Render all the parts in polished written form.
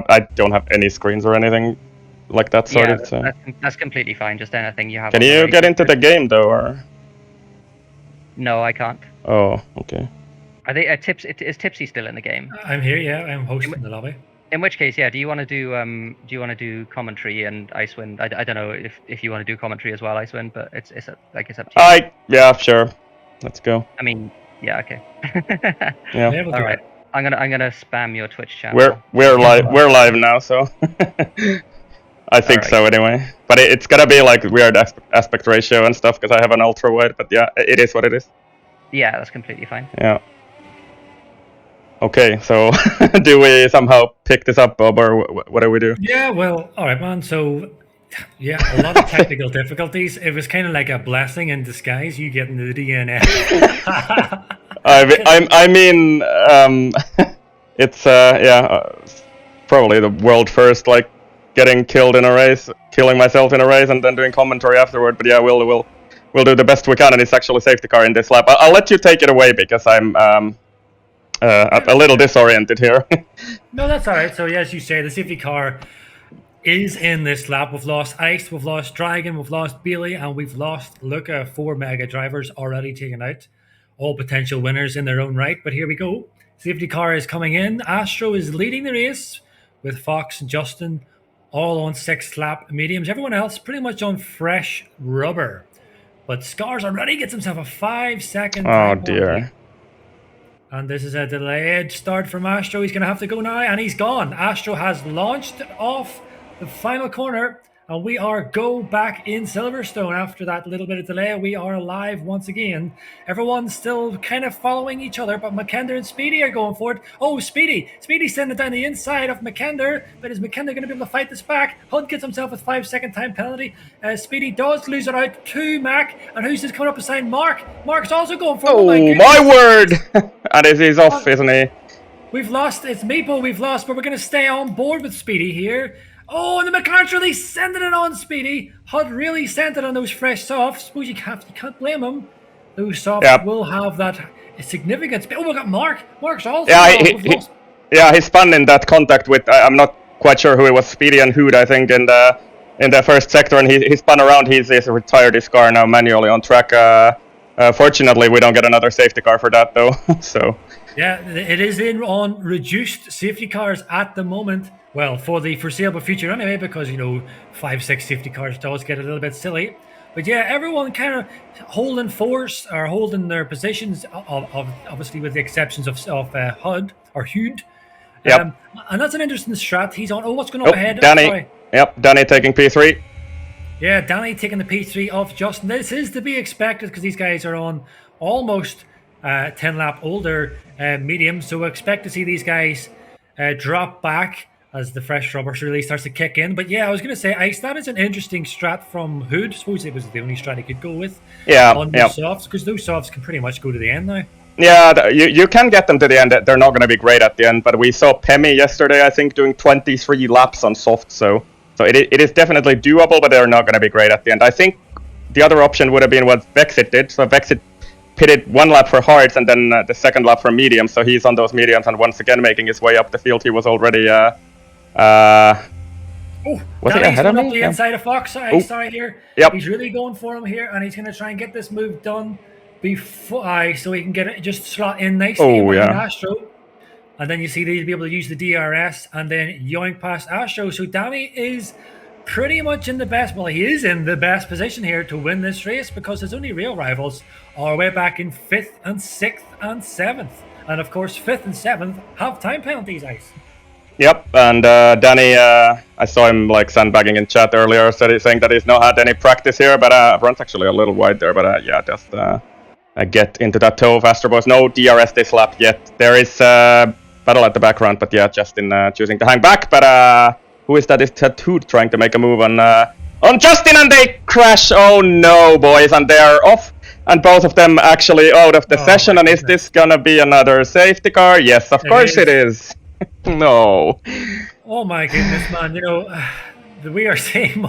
I don't have any screens or anything like that sorted. Yeah, So. that's completely fine. Just anything you have. Can you get into the game though, or? No, I can't. Oh, okay. I think is Tipsy still in the game? I'm here. Yeah, I'm hosting the lobby. In which case, yeah. Do you want to do commentary and Icewind? I don't know if you want to do commentary as well, Icewind, but it's up to you. Yeah, sure. Let's go. I mean, yeah, okay. Yeah. All right. I'm gonna spam your Twitch channel. We're live now, so I think so anyway. But it's gotta be like weird aspect ratio and stuff because I have an ultra wide. But yeah, it is what it is. Yeah, that's completely fine. Yeah. Okay, so do we somehow pick this up, Bob, or what do we do? Yeah, well, all right, man. So, yeah, a lot of technical difficulties. It was kind of like a blessing in disguise. You getting the DNF. I mean, it's probably the world first, like getting killed in a race, killing myself in a race, and then doing commentary afterward. But yeah, we'll do the best we can, and it's actually safety car in this lap. I'll let you take it away because I'm a little disoriented here. No, that's all right. So, yeah, as you say, the safety car is in this lap. We've lost Ice, we've lost Dragon, we've lost Bailey, and we've lost Luca. 4 mega drivers already taken out. All potential winners in their own right. But here we go. Safety car is coming in. Astro is leading the race with Fox and Justin all on 6 lap mediums. Everyone else pretty much on fresh rubber. But Scars already gets himself a 5-second time. Oh, dear. And this is a delayed start from Astro. He's going to have to go now, and he's gone. Astro has launched off the final corner, and we are go back in Silverstone after that little bit of delay. We are alive once again. Everyone's still kind of following each other, but McKender and Speedy are going for it. Oh, Speedy! Speedy's sending it down the inside of McKender, but is McKender going to be able to fight this back? Hunt gets himself a 5-second time penalty. Speedy does lose it out to Mac, and who's just coming up beside Mark? Mark's also going for it. Oh, my word! And he's off, isn't he? We've lost. It's Meeple we've lost, but we're going to stay on board with Speedy here. Oh, and the McLaren's really sending it on, Speedy. Hud really sent it on those fresh softs. Suppose you can't blame him. Those softs will have that significance. Oh, we got Mark. Mark's also. Yeah, he spun in that contact with. I'm not quite sure who it was. Speedy and Hood, I think, in the first sector, and he spun around. He's retired his car now manually on track. Fortunately, we don't get another safety car for that though. So. Yeah, it is in on reduced safety cars at the moment. Well, for the foreseeable future anyway, because, 5-6 safety cars does get a little bit silly. But yeah, everyone kind of holding force or holding their positions, obviously with the exceptions of Hud or Hud. Yep. And that's an interesting strat. He's on. Oh, what's going on ahead? Danny. Yep, Danny taking P3. Yeah, Danny taking the P3 off Justin. This is to be expected because these guys are on almost 10 lap older medium. So we expect to see these guys drop back as the fresh rubber really starts to kick in. But yeah, I was going to say, Ice, that is an interesting strat from Hood. I suppose it was the only strat he could go with. On those softs, because those softs can pretty much go to the end now. Yeah, you can get them to the end. They're not going to be great at the end, but we saw Pemi yesterday, I think, doing 23 laps on soft, so it is definitely doable, but they're not going to be great at the end. I think the other option would have been what Vexit did. So Vexit pitted 1 lap for hards and then the second lap for mediums, so he's on those mediums and once again making his way up the field. He was already was he ahead of me? Up the inside of Fox. Sorry here. Yep. He's really going for him here, and he's going to try and get this move done before so he can get it just slot in nicely with Astro. And then you see they'll be able to use the DRS and then yoink past Astro. So Danny is pretty much in the best. Well, he is in the best position here to win this race because his only real rivals are way back in 5th and 6th and 7th. And of course, 5th and 7th have time penalties, Ice. Yep, and Danny, I saw him like sandbagging in chat earlier, saying that he's not had any practice here, but front actually a little wide there, but yeah, just get into that toe faster, boys. No DRS this lap yet. There is battle at the background, but yeah, Justin choosing to hang back, but who is that? Is Tattooed trying to make a move on Justin, and they crash. Oh no, boys, and they're off. And both of them actually out of the session, and is this gonna be another safety car? Yes, of course it is. No. Oh my goodness, man. We are saying...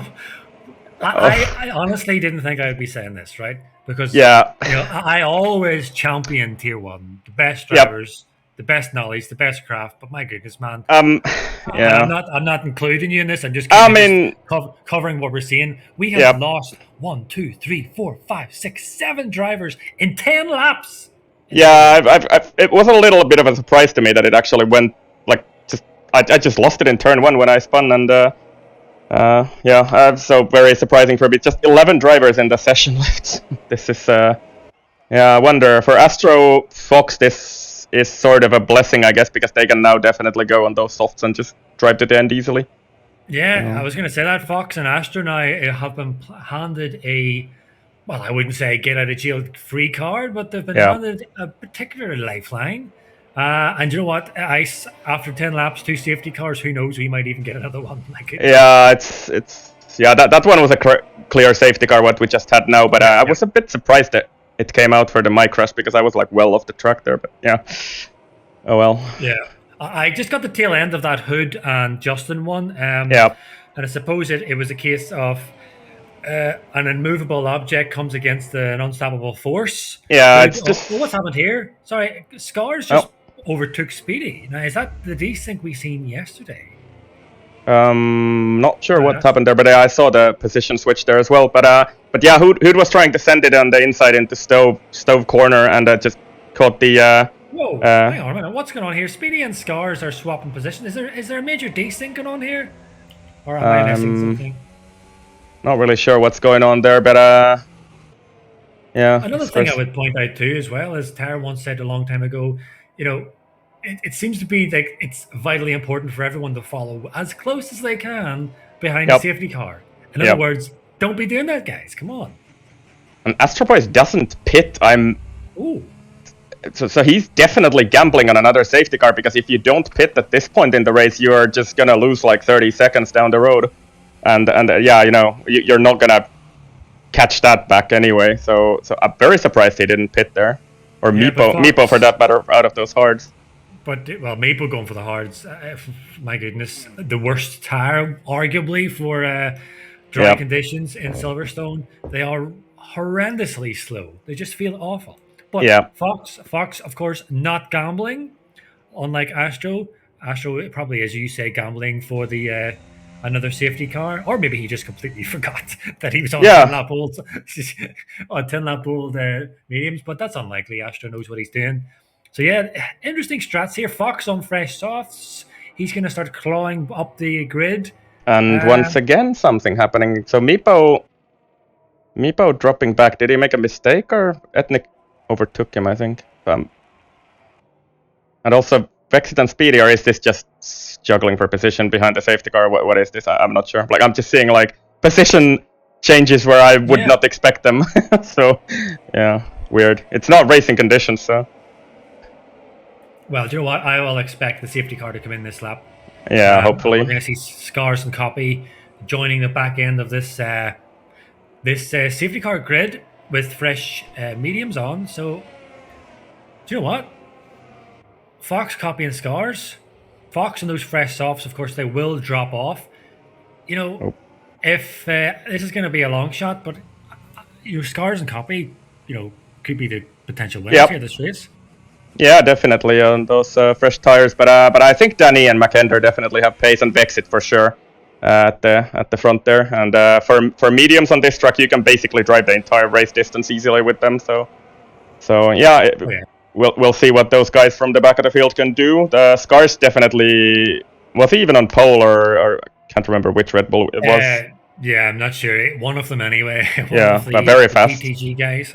I honestly didn't think I would be saying this, right? Because I always champion Tier 1. The best drivers the best knowledge, the best craft. But my goodness, man, Yeah. I'm not including you in this. I'm just I kind of mean, covering what we're seeing. We have yeah, lost 1, 2, 3, 4, 5, 6, 7 drivers in 10 laps. yeah. It was a little bit of a surprise to me that it actually went like just. I just lost it in turn 1 when I spun, and yeah, so very surprising for me. Just 11 drivers in the session left. This is yeah. I wonder for Astro Fox, this is sort of a blessing, I guess, because they can now definitely go on those softs and just drive to the end easily. Yeah, I was going to say that Fox and Astro now have been handed a, well, I wouldn't say get out of jail free card, but they've been handed a particular lifeline. And you know what? Ice, after 10 laps, 2 safety cars, who knows? We might even get another one. Yeah, it's yeah. That one was a clear safety car, what we just had now. But I was a bit surprised that it came out for the mic crash because I was like well off the track there. But yeah, oh well. Yeah. I just got the tail end of that Hood and Justin one. Yeah. And I suppose it was a case of an immovable object comes against an unstoppable force. Yeah, Hood, it's just... what's happened here? Sorry, Scars just overtook Speedy. Now, is that the desync we seen yesterday? Not sure what happened there, but I saw the position switch there as well. But yeah, Hood was trying to send it on the inside into stove corner and just caught the... Whoa, hang on a minute. What's going on here? Speedy and Scars are swapping position. Is there a major desync going on here? Or am I missing something? Not really sure what's going on there, but yeah. Another thing I would point out too, as well, as Tara once said a long time ago, you know, it seems to be like it's vitally important for everyone to follow as close as they can behind the safety car. In other words, don't be doing that, guys. Come on. And Astro Boy doesn't pit. Ooh. So he's definitely gambling on another safety car, because if you don't pit at this point in the race, you are just gonna lose like 30 seconds down the road, and yeah, you know, you're not gonna catch that back anyway. So I'm very surprised he didn't pit there, or Meepo for that matter, out of those hards. But well, Meepo going for the hards. My goodness, the worst tire arguably for dry conditions in Silverstone. They are horrendously slow. They just feel awful. But Fox, of course, not gambling, unlike Astro. Astro probably, as you say, gambling for the another safety car, or maybe he just completely forgot that he was on 10-lap old on 10-lap old mediums. But that's unlikely. Astro knows what he's doing. So yeah, interesting strats here. Fox on fresh softs. He's going to start clawing up the grid. And once again, something happening. So Meepo dropping back. Did he make a mistake, or Ethnic overtook him, I think? And also, Vexit and Speedy, or is this just juggling for position behind the safety car? What is this? I'm not sure. Like, I'm just seeing like position changes where I would not expect them. So yeah, weird. It's not racing conditions, so. Well, do you know what? I will expect the safety car to come in this lap. Yeah, hopefully. We're going to see Scars and Copy joining the back end of this safety car grid with fresh mediums on. So, do you know what? Fox, Copy, and Scars. Fox and those fresh softs, of course, they will drop off. You know, if this is going to be a long shot, but your Scars and Copy, you know, could be the potential winners here this race. Yeah, definitely on those fresh tires, but I think Danny and McKender definitely have pace, and Vexit for sure at the front there. And for mediums on this track, you can basically drive the entire race distance easily with them. So yeah, we'll see what those guys from the back of the field can do. The Scars definitely, was he even on pole, or can't remember which Red Bull it was. Yeah, I'm not sure. One of them anyway. But very fast. PTG guys.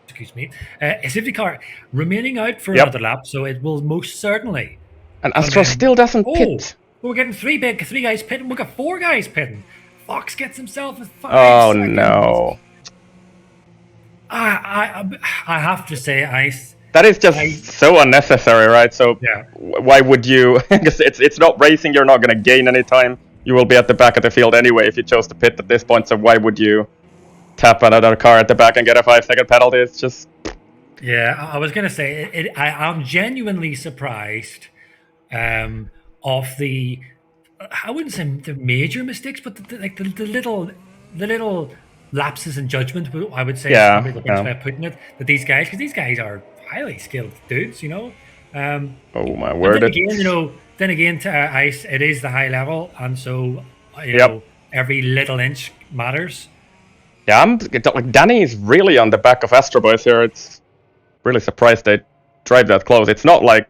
Excuse me. A safety car remaining out for another lap, so it will most certainly. And Astro still doesn't pit. We're getting three guys pitting. We've got 4 guys pitting. Fox gets himself with 5 seconds. No. I have to say, that is just so unnecessary, right? So why would you? Because it's not racing. You're not going to gain any time. You will be at the back of the field anyway if you chose to pit at this point. So why would you tap another car at the back and get a 5-second penalty? It's just... Yeah, I was going to say, I'm genuinely surprised of the... I wouldn't say the major mistakes, but the little lapses in judgment, I would say, is probably the best way of putting it, that these guys, because these guys are highly skilled dudes, you know? Oh my But word! then again, to ice, it is the high level, and so Yep. every little inch matters. Yeah, like Danny is really on the back of Astro Boys here. It's really surprised they drive that close. It's not like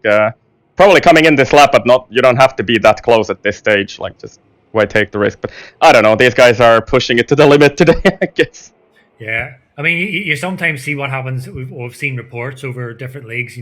probably coming in this lap, but not you don't have to be that close at this stage. Like just why take the risk? But I don't know. These guys are pushing it to the limit today, I guess. Yeah, I mean, you sometimes see what happens. We've seen reports over different leagues.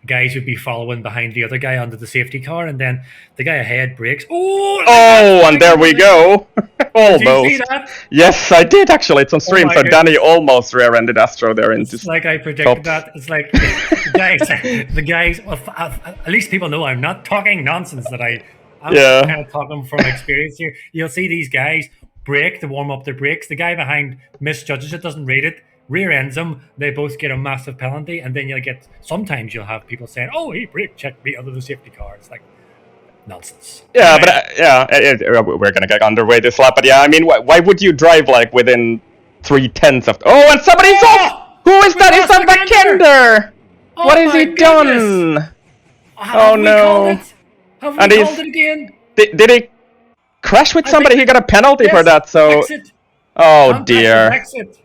Guys would be following behind the other guy onto the safety car, and then the guy ahead brakes. Oh, and there we go. Almost. Did you see that? Yes, I did actually. It's on stream. my So goodness. Danny almost rear-ended Astro there into. It's like I predicted top. that. It's like the guys. Well, at least people know I'm not talking nonsense. I'm Yeah. kind of talking from experience here. You'll see these guys brake to warm up their brakes. The guy behind misjudges it, doesn't rate it, rear ends them. They both get a massive penalty, and then sometimes you'll have people saying, "Oh, he brake checked me under the safety car." It's like nonsense. Yeah, Anyway, but we're gonna get underway this lap. But yeah, I mean, why would you drive like within 3/10 of? Oh, and somebody's off. Who is that? Is that Mackinder? Oh What has my he goodness. done? Have we no. called it? Have we And called it again? Did he crash with somebody? He got a penalty for Yes, that. So, exit. oh Contact dear. and exit.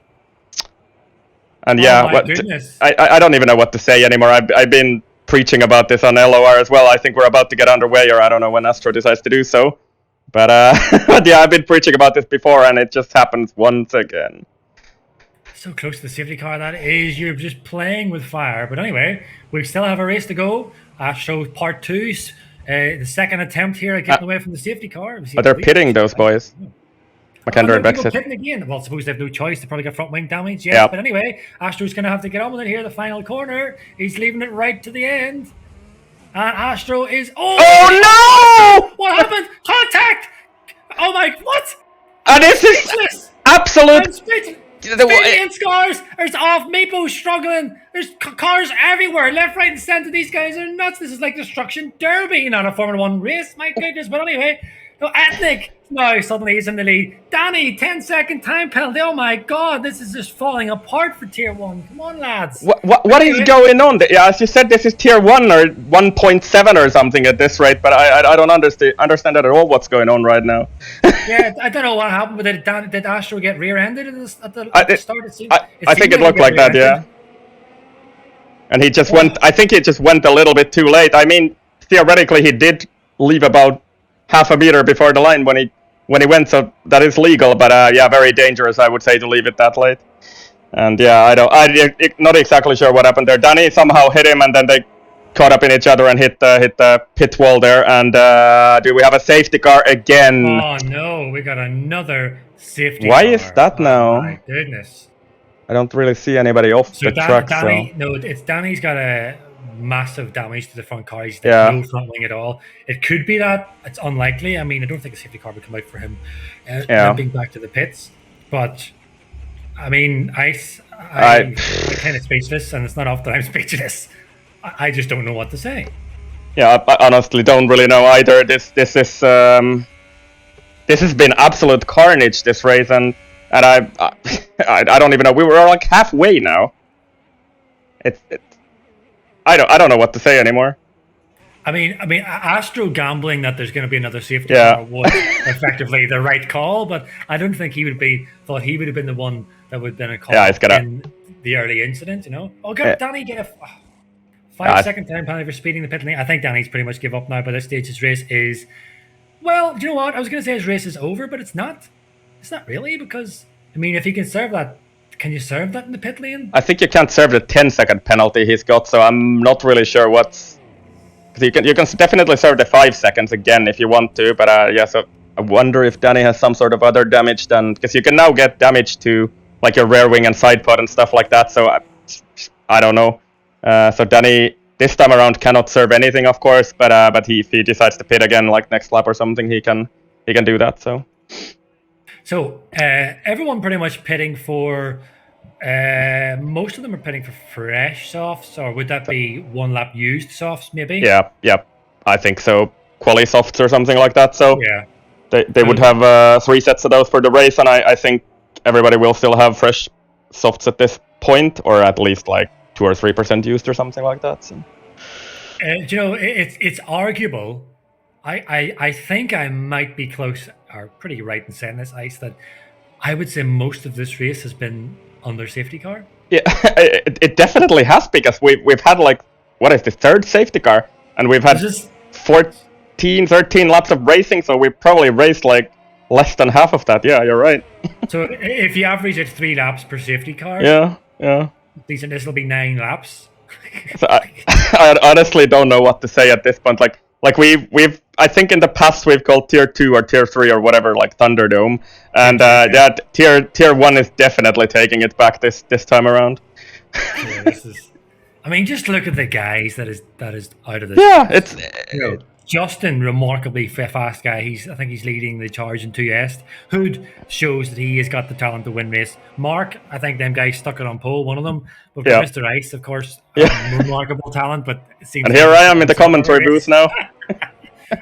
And Oh yeah, my goodness. I don't even know what to say anymore. I've been preaching about this on LOR as well. I think we're about to get underway, or I don't know when Astro decides to do so. But but yeah, I've been preaching about this before, and it just happens once again. So close to the safety car that is. You're just playing with fire. But anyway, we still have a race to go. Astro Part 2, the second attempt here at getting away from the safety car. But they're pitting those boys. Mackinder and Bexit. Pitting again. Well, I suppose they have no choice. They probably get front wing damage. Yes, Yep. But anyway, Astro's going to have to get on with it here. The final corner. He's leaving it right to the end. And Astro is. Oh no! What happened? Contact! Oh my! What? And this is Speechless! absolute. I'm speechless. Speeding cars. There's off. Mapo's struggling. There's cars everywhere, left, right, and centre. These guys are nuts. This is like destruction derby, not a Formula 1 race. My goodness. But anyway, no, Ethnic now suddenly he's in the lead. Danny, 10-second time penalty. Oh my God, this is just falling apart for Tier 1. Come on, lads. What is going on? Yeah, as you said, this is Tier 1 or 1.7 or something at this rate, but I don't understand at all what's going on right now. Yeah, I don't know what happened, but did Astro get rear-ended at the start? I think it looked like that, yeah. And he just went. I think he just went a little bit too late. I mean, theoretically, he did leave about half a meter before the line when he went, so that is legal. But yeah, very dangerous, I would say, to leave it that late. And yeah, I'm not exactly sure what happened there. Danny somehow hit him, and then they caught up in each other and hit the pit wall there. And do we have a safety car again? Oh no, we got another safety Why car. is that now? Oh my goodness. I don't really see anybody off the track. Danny, so. no, it's Danny's got a massive damage to the front car. He's Yeah. no front wing at all. It could be that. It's unlikely. I mean, I don't think a safety car would come out for him limping back to the pits. But I mean, I'm kind of speechless, and it's not often I'm speechless. I just don't know what to say. Yeah, I honestly don't really know either. This has been absolute carnage, this race, and I don't even know. We were like halfway now. I don't know what to say anymore. I mean, Astro gambling that there's going to be another safety car was effectively the right call, but I don't think he would have been the one that would have been a call in the early incident. You know, Danny get a 5-second time penalty for speeding the pit lane. I think Danny's pretty much give up now. By this stage, his race is. Well, do you know what? I was going to say his race is over, but it's not. It's not really, because I mean, if he can serve that, can you serve that in the pit lane? I think you can't serve the 10-second penalty he's got, so I'm not really sure what's. You can definitely serve the 5 seconds again if you want to, but yeah. So I wonder if Danny has some sort of other damage than, because you can now get damage to like your rear wing and side pod and stuff like that. So I don't know. So Danny this time around cannot serve anything, of course, but if he decides to pit again, like next lap or something, he can do that. So everyone pretty much pitting for. Most of them are pitting for fresh softs, or would that be one lap used softs, maybe? Yeah. I think so. Quali softs or something like that. So yeah, they would have 3 sets of those for the race, and I think everybody will still have fresh softs at this point, or at least like 2 or 3% used or something like that. So. You know, it's arguable. I think I might be close or pretty right in saying this, Ice, that I would say most of this race has been under safety car. Yeah, it definitely has, because we've had like, what is the third safety car, and we've had This is 14, 13 laps of racing, so we probably raced like less than half of that. Yeah, you're right. so if you average it 3 laps per safety car, Yeah. this will be 9 laps. So I honestly don't know what to say at this point. Like we've I think in the past we've called tier 2 or tier 3 or whatever, like Thunderdome, and tier 1 is definitely taking it back this time around. Yeah, this is. I mean, just look at the guys that is out of this. Yeah, it's You know, Justin, remarkably fast guy. I think he's leading the charge in 2S. Hood shows that he has got the talent to win race. Mark, I think them guys stuck it on pole, one of them. But Yeah. Mr. Ice, of course, Yeah. remarkable talent. But it seems and here I am in the commentary booth now.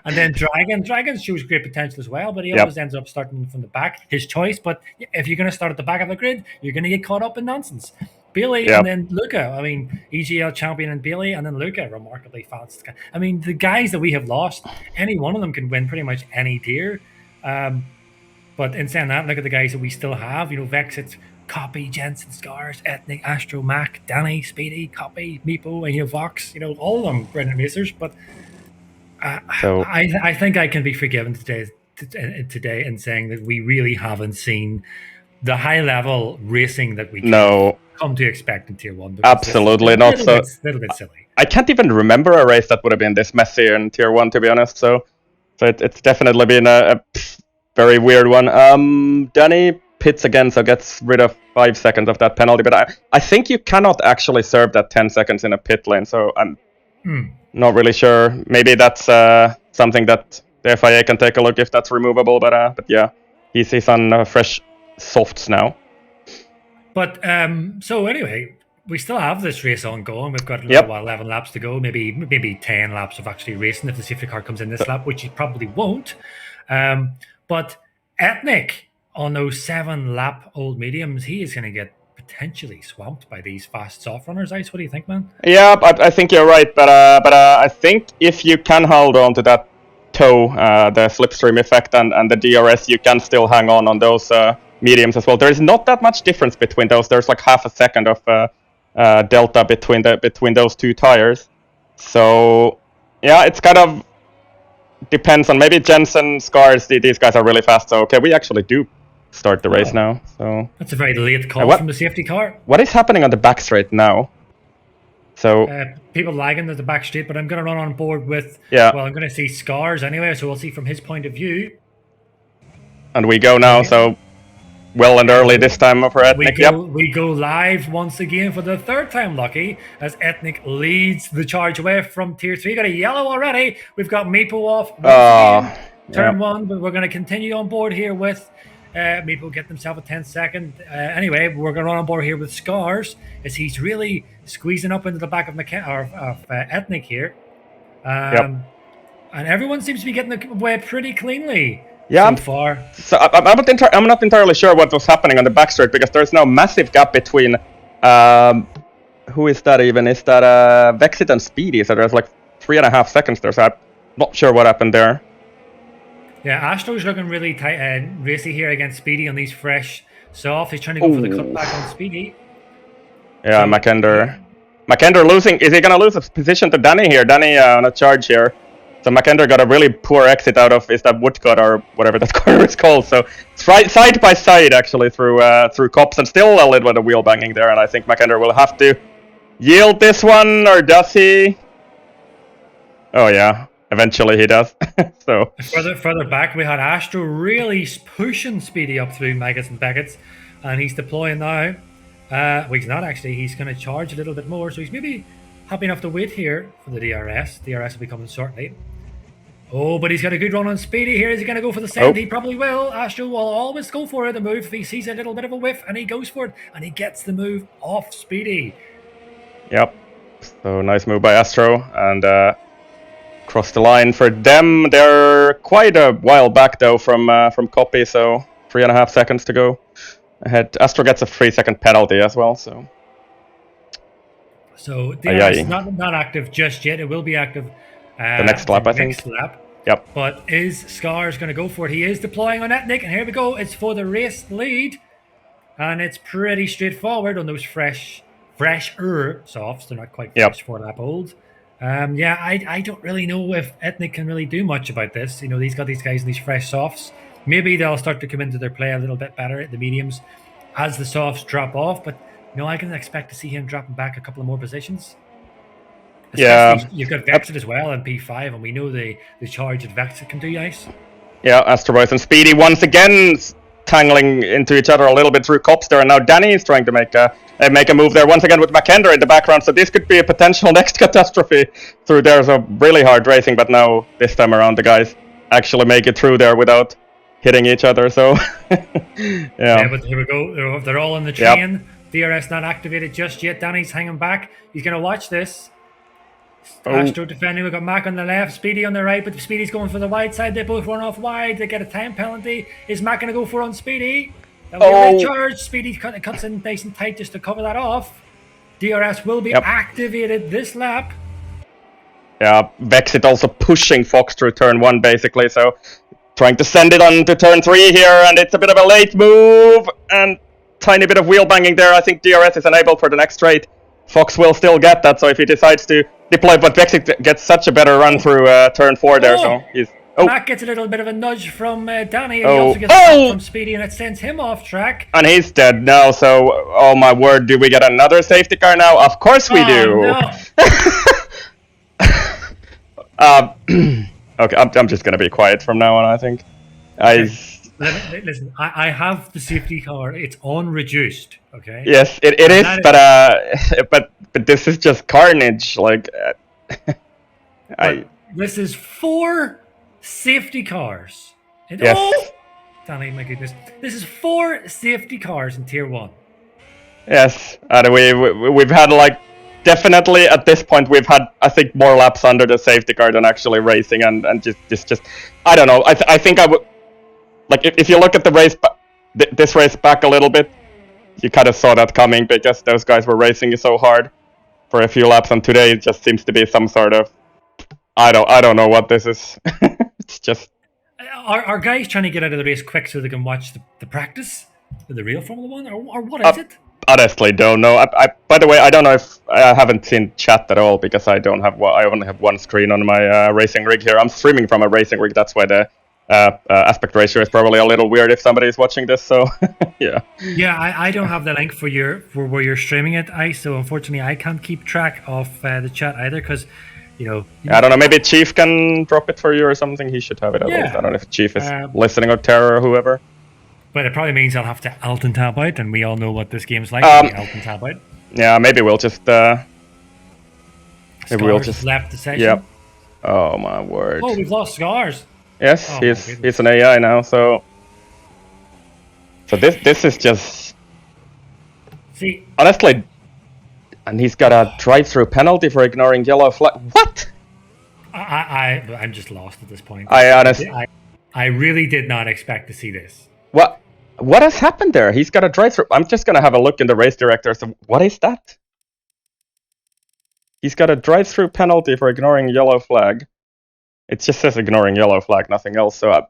And then Dragon shows great potential as well, but he Yep. always ends up starting from the back. His choice, but if you're going to start at the back of the grid, you're going to get caught up in nonsense. Bailey Yep. and then Luca. I mean, EGL champion and Bailey, and then Luca, remarkably fast. I mean, the guys that we have lost, any one of them can win pretty much any tier. But in saying that, look at the guys that we still have. You know, Vexit, Copy, Jensen, Scars, Ethnic, Astro, Mac, Danny, Speedy, Copy, Meepo, and Vox. You know, all of them brilliant racers. But So I think I can be forgiven today in saying that we really haven't seen the high level racing that we come to expect in tier 1. Absolutely not. A little bit silly. I can't even remember a race that would have been this messy in tier 1, to be honest. So it's definitely been a very weird one. Danny pits again, so gets rid of 5 seconds of that penalty. But I think you cannot actually serve that 10 seconds in a pit lane. So I'm not really sure. Maybe that's something that the FIA can take a look if that's removable. But yeah, he's on fresh softs now. But so anyway, we still have this race ongoing. We've got a little while, 11 laps to go, maybe 10 laps of actually racing if the safety car comes in this lap, which it probably won't. But Ethnic on those 7-lap-old mediums, he is going to get potentially swamped by these fast soft runners. Ice, what do you think, man? Yeah, I think you're right, but I think if you can hold on to that toe, the slipstream effect and the DRS, you can still hang on those mediums as well. There is not that much difference between those. There's like half a second of delta between those two tires. So yeah, it's kind of depends on maybe Jensen, Scars. These guys are really fast. So okay, we actually do start the race now. So that's a very late call from the safety car. What is happening on the back straight now? So people lagging at the back straight, but I'm going to run on board with. Yeah. Well, I'm going to see Scars anyway, so we'll see from his point of view. And we go now. So well and early this time for Ethnic. We go live once again for the 3rd time lucky as Ethnic leads the charge away from tier 3. Got a yellow already. We've got Meepo off turn 1, but we're going to continue on board here with Meepo get themselves a 10-second. Anyway, we're going to run on board here with Scars as he's really squeezing up into the back of Ethnic here. And everyone seems to be getting away pretty cleanly. Yeah, so far. So I'm not entirely sure what was happening on the back straight because there's now massive gap between who is that even? Is that Vexit and Speedy? So there's like 3.5 seconds there. So I'm not sure what happened there. Yeah, Astro's looking really tight and racy here against Speedy on these fresh soft. He's trying to go for the cutback on Speedy. Yeah, so, McKender losing. Is he gonna lose his position to Danny here? Danny on a charge here. So McKender got a really poor exit out of, is that Woodcut or whatever that corner is called. So it's right side by side actually through cops and still a little bit of wheel banging there. And I think McKender will have to yield this one, or does he? Oh yeah, eventually he does. So further back we had Astro really pushing Speedy up through Maggots and Beckett's, and he's deploying now. Well, he's not actually. He's going to charge a little bit more, so he's maybe happy enough to wait here for the DRS. DRS will be coming shortly. Oh, but he's got a good run on Speedy here. Is he going to go for the send? He probably will. Astro will always go for it. The move, if he sees a little bit of a whiff, and he goes for it, and he gets the move off Speedy. Yep. So nice move by Astro, and cross the line for them. They're quite a while back though from Copy, so 3.5 seconds to go ahead. Astro gets a 3-second penalty as well. So So Aye, DRS aye. is not active just yet. It will be active The next lap, I think. next lap. Yep. But is Scars going to go for it? He is deploying on Ethnic, and here we go. It's for the race lead, and it's pretty straightforward on those fresher softs. They're not quite fresh 4 lap old. Yeah, I don't really know if Ethnic can really do much about this. You know, he's got these guys in these fresh softs. Maybe they'll start to come into their play a little bit better at the mediums as the softs drop off. But no, I can expect to see him dropping back a couple of more positions. Especially you've got Vexit as well in P5, and we know the charge that Vexit can do, Ice. Yeah, Astro Boys and Speedy once again tangling into each other a little bit through Copster, and now Danny is trying to make a move there once again with McKender in the background, so this could be a potential next catastrophe through there. So really hard racing, but now this time around the guys actually make it through there without hitting each other, so yeah, but here we go. They're all in the train. DRS not activated just yet. Danny's hanging back. He's going to watch this. Astro defending. We've got Mac on the left, Speedy on the right, but Speedy's going for the wide side. They both run off wide. They get a time penalty. Is Mac going to go for on Speedy? That'll be a red charge. Speedy cuts in nice and tight just to cover that off. DRS will be activated this lap. Yeah, Vexit also pushing Fox through turn 1 basically, so trying to send it on to turn 3 here, and it's a bit of a late move, and tiny bit of wheel banging there. I think DRS is enabled for the next straight. Fox will still get that, so if he decides to deploy, but Vexit gets such a better run through turn 4 there, so he's... Mac gets a little bit of a nudge from Danny, and he also gets a from Speedy, and it sends him off track. And he's dead now, so, oh my word, do we get another safety car now? Of course we do! No. Okay, I'm just gonna be quiet from now on, I think. Listen, I have the safety car. It's on reduced, okay? Yes, it is, but this is just carnage, like... This is 4 safety cars. Yes. Danny, my goodness. This is 4 safety cars in Tier 1. Yes, and we've had, like, definitely at this point we've had, I think, more laps under the safety car than actually racing, and just I don't know. I think I would... Like, if you look at the race, this race back a little bit, you kind of saw that coming because those guys were racing so hard for a few laps, and today it just seems to be some sort of... I don't know what this is. It's just... Are guys trying to get out of the race quick so they can watch the practice? The real Formula 1? Or what is it? Honestly, don't know. By the way, I don't know if... I haven't seen chat at all because I don't have... I only have one screen on my racing rig here. I'm streaming from a racing rig, that's why the aspect ratio is probably a little weird if somebody is watching this, so yeah. Yeah, I don't have the link for where you're streaming it, so unfortunately I can't keep track of the chat either, because I don't know, maybe Chief can drop it for you or something. He should have it at least. I don't know if Chief is listening, or Terror or whoever. But it probably means I'll have to alt and tab out, and we all know what this game's like. Alt and tab out. Yeah, maybe we'll just left the session. Yep. Oh my word. Oh, we've lost Scars. Yes, he's an AI now, so this is just... See, honestly, and he's got a drive-through penalty for ignoring yellow flag. What? I'm just lost at this point. I really did not expect to see this. What has happened there? He's got a drive-through... I'm just gonna have a look in the race director. So what is that? He's got a drive-through penalty for ignoring yellow flag. It just says ignoring yellow flag, nothing else. So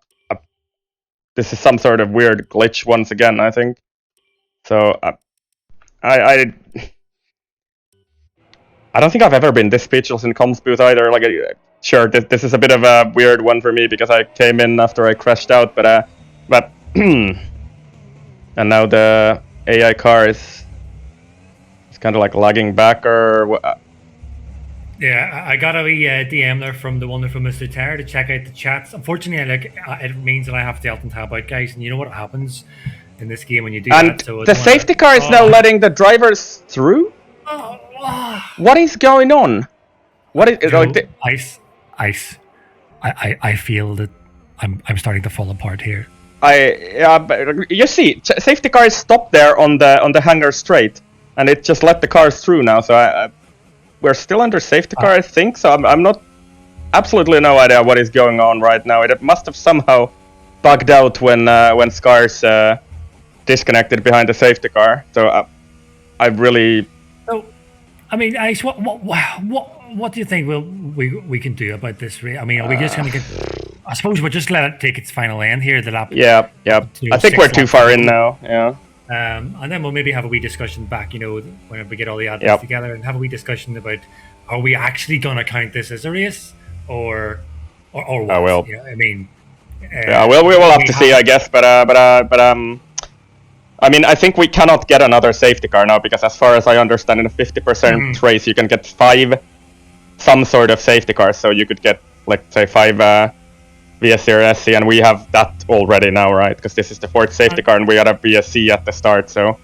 this is some sort of weird glitch once again, I think. So I don't think I've ever been this speechless in comms booth either. Like, sure, this is a bit of a weird one for me because I came in after I crashed out, but and now the AI car is kind of like lagging back or. Yeah, I got a DM there from the wonderful Mr. Terror to check out the chats. Unfortunately, it means that I have to alt and tab out, guys, and you know what happens in this game when you do that. So the safety car is now letting the drivers through? What is going on? What is like Ice? I feel that I'm starting to fall apart here. But you see, safety cars stopped there on the hangar straight, and it just let the cars through now. So we're still under safety car, I think. So I'm not absolutely no idea what is going on right now. It must have somehow bugged out when Scars disconnected behind the safety car. So I really. So I mean, Ice, what do you think we can do about this race? I mean, are we just going to get? I suppose we'll just let it take its final end here. The lap. Yeah. I think we're too far in now. Yeah. And then we'll maybe have a wee discussion back, when we get all the admins together, and have a wee discussion about, are we actually going to count this as a race, or what? Oh, well. I mean, yeah, well, we will have to see, I guess, but I mean, I think we cannot get another safety car now, because as far as I understand, in a 50% race, you can get 5 some sort of safety cars, so you could get, let's say, 5 VSC or SC, and we have that already now, right? Because this is the 4th safety car, and we had a VSC at the start, so...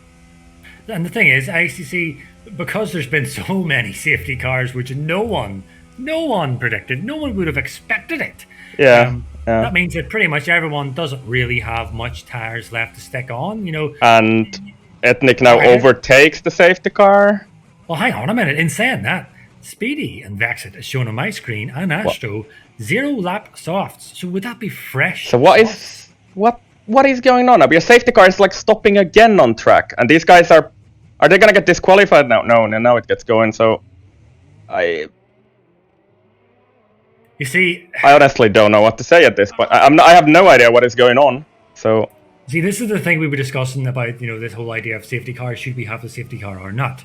And the thing is, ICC, because there's been so many safety cars, which no one predicted, no one would have expected it. Yeah. That means that pretty much everyone doesn't really have much tires left to stick on, And Ethnic now overtakes the safety car. Well, hang on a minute. In saying that, Speedy and Vexit is shown on my screen, and Astro, 0 lap softs. So would that be fresh? So what is going on? Your safety car is like stopping again on track, and these guys are they gonna get disqualified now? No, and now it gets going. So I honestly don't know what to say at this point. I have no idea what is going on. So see, this is the thing we were discussing about, this whole idea of safety cars. Should we have the safety car or not?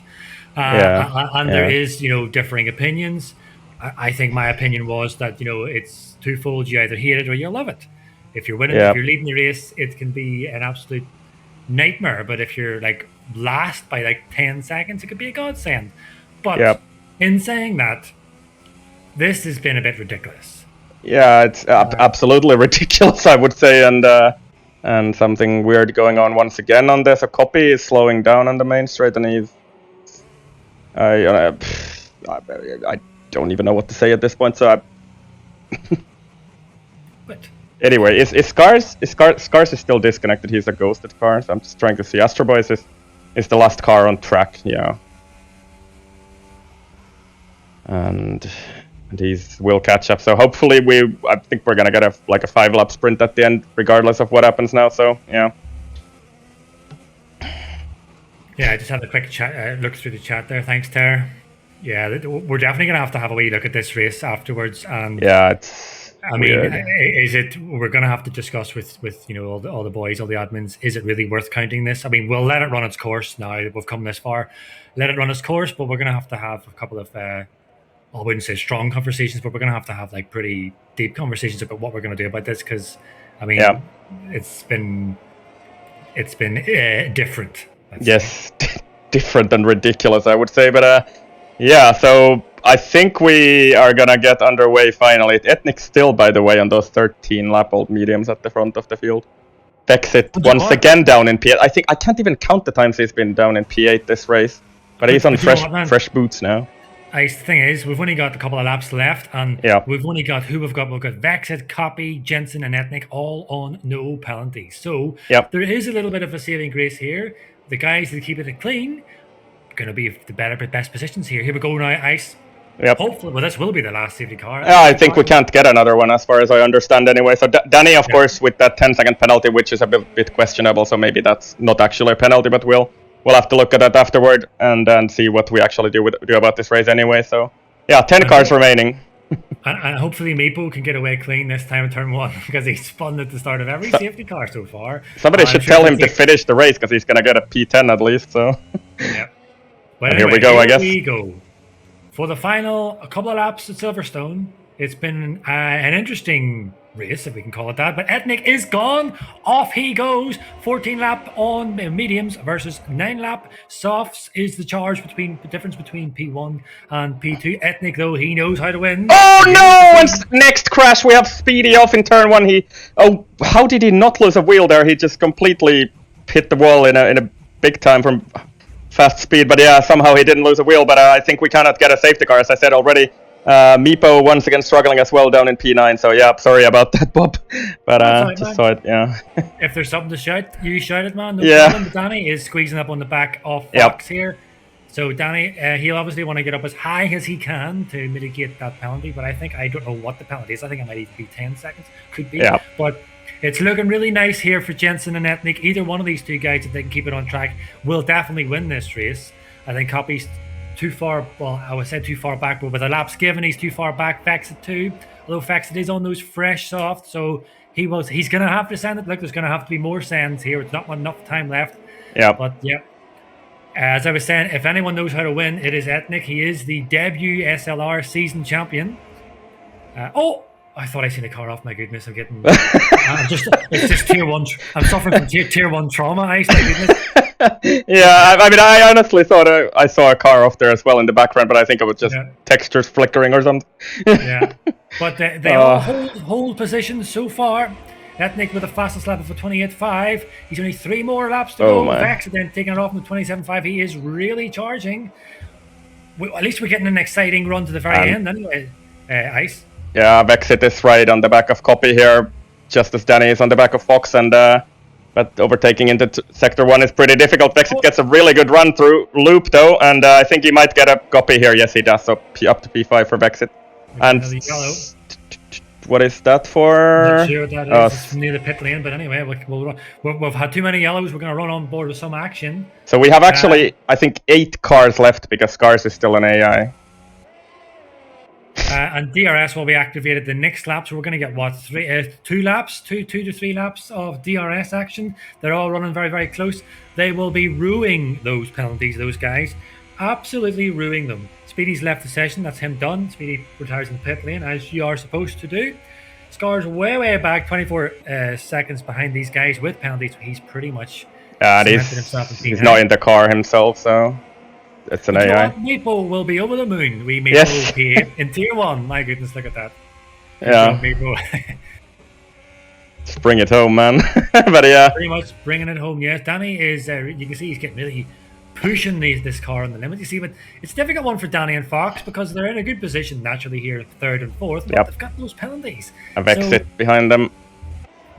And there is, differing opinions. I think my opinion was that, it's twofold. You either hate it or you love it. If you're winning, if you're leading the race, it can be an absolute nightmare. But if you're like last by like 10 seconds, it could be a godsend. But in saying that, this has been a bit ridiculous. Yeah, it's absolutely ridiculous, I would say, and something weird going on once again on this. A copy is slowing down on the main straight, and he's I don't even know what to say at this point. So, but anyway, is Scars is still disconnected? He's a ghosted car. So I'm just trying to see. Astro Boys is the last car on track. Yeah, and he's will catch up. So hopefully I think we're gonna get a 5-lap sprint at the end, regardless of what happens now. So yeah. Yeah, I just had a quick chat, look through the chat there. Thanks, Ter. Yeah, we're definitely going to have a wee look at this race afterwards. And yeah, it's weird. We're going to have to discuss with all the boys, all the admins, is it really worth counting this? I mean, we'll let it run its course now that we've come this far. Let it run its course, but we're going to have a couple of, I wouldn't say strong conversations, but we're going to have like pretty deep conversations about what we're going to do about this, because, I mean, it's been different. Yes, different and ridiculous, I would say. But yeah, so I think we are gonna get underway finally. Ethnic still, by the way, on those 13-lap old mediums at the front of the field. Vexit once again down in P8. I can't even count the times he's been down in P8 this race. But he's on fresh boots now. The thing is, we've only got a couple of laps left, and we've only got we've got Vexit, Copy, Jensen, and Ethnic all on no penalties. So there is a little bit of a saving grace here. The guys that keep it clean are going to be the best positions here. Here we go now, Ice. Yep. Hopefully, well, this will be the last safety car. Yeah, I think we can't get another one, as far as I understand, anyway. So Danny, of course, with that 10-second penalty, which is a bit questionable. So maybe that's not actually a penalty, but we'll have to look at that afterward and then see what we actually do about this race anyway. So yeah, 10 cars remaining. And hopefully Meepo can get away clean this time in turn 1, because he spun at the start of every safety car so far. Somebody should tell him to finish the race, because he's going to get a P10 at least. So yeah. But anyway, here we go, I guess. Here we go. For the final couple of laps at Silverstone, it's been an interesting race, if we can call it that. But Ethnic is gone. Off he goes. 14-lap on mediums versus 9-lap softs is the difference between P1 and P2. Ethnic, though, he knows how to win. Oh no! And next crash, we have Speedy off in turn 1. How did he not lose a wheel there? He just completely hit the wall in a big time from fast speed. But yeah, somehow he didn't lose a wheel. But I think we cannot get a safety car, as I said already. Meepo once again struggling as well down in P9, so yeah, sorry about that, Bob. But just saw it, yeah. If there's something to shout, you shout it, man. No problem. Danny is squeezing up on the back of Fox here. So Danny, he'll obviously want to get up as high as he can to mitigate that penalty, but I don't know what the penalty is. I think it might even be 10 seconds, could be. Yeah. But it's looking really nice here for Jensen and Ethnic. Either one of these two guys, if they can keep it on track, will definitely win this race. I think Copy's too far. Well, I would say too far back, but with the laps given, he's too far back. Vexit too, although Vexit is on those fresh soft, so he's going to have to send it. Look, there's going to have to be more sends here. It's not enough time left. Yeah. But yeah, as I was saying, if anyone knows how to win, it is Ethnic. He is the debut SLR season champion. I thought I seen a car off. My goodness, I'm getting. It's just tier 1. I'm suffering from tier 1 trauma. My goodness. Yeah, I mean, I honestly thought I saw a car off there as well in the background, but I think it was just textures flickering or something. Yeah, but they all hold positions so far. Ethnic with the fastest lap of a 28.5. He's only 3 more laps to go. Vex then taking it off in the 27.5. He is really charging. At least we're getting an exciting run to the very end anyway. Ice. Yeah, Vexit is right on the back of Copy here, just as Danny is on the back of Fox, and but overtaking into sector 1 is pretty difficult. Vexit gets a really good run through loop though, and I think he might get a Copy here. Yes, he does. So up to P5 for Vexit. And what is that for? Not sure what that is. It's near the pit lane, but anyway, we've had too many yellows. We're going to run on board with some action. So we have actually, I think, 8 cars left because Scars is still an AI. And DRS will be activated the next lap, so we're going to get what, 2 laps, 2 to 3 laps of DRS action. They're all running very, very close. They will be ruining those penalties, those guys, absolutely ruining them. Speedy's left the session. That's him done. Speedy retires in the pit lane, as you are supposed to do. Scars way back, 24 seconds behind these guys with penalties. He's pretty much cemented himself in he's not in the car himself, so it's an AI. Meepo will be over the moon. We Meepo P8 in tier 1. My goodness, look at that. Yeah. Just bring it home, man. But yeah. Pretty much bringing it home, yes. Danny is, you can see he's getting really pushing this car on the limit. You see, but it's a difficult one for Danny and Fox because they're in a good position naturally here at 3rd and 4th, but they've got those penalties. A Vexit behind them.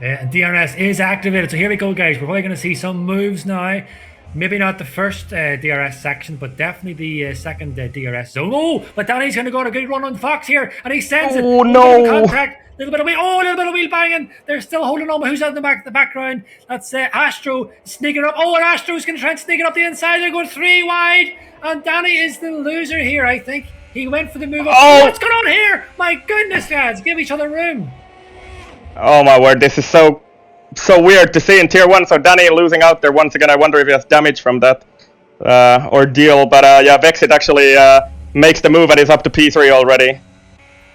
And DRS is activated. So here we go, guys. We're probably going to see some moves now. Maybe not the first DRS section, but definitely the second DRS zone. Oh, but Danny's going to go on a good run on Fox here, and he sends it. Oh, no. Contact. A little bit of wheel banging. They're still holding on, but who's out in the background? That's Astro sneaking up. Oh, and Astro's going to try and sneak it up the inside. They're going 3 wide, and Danny is the loser here, I think. He went for the move up. Oh, what's going on here? My goodness, guys. Give each other room. Oh, my word. This is so weird to see in tier 1. So Danny losing out there once again. I wonder if he has damage from that ordeal. But yeah, Vexit actually makes the move and is up to P3 already.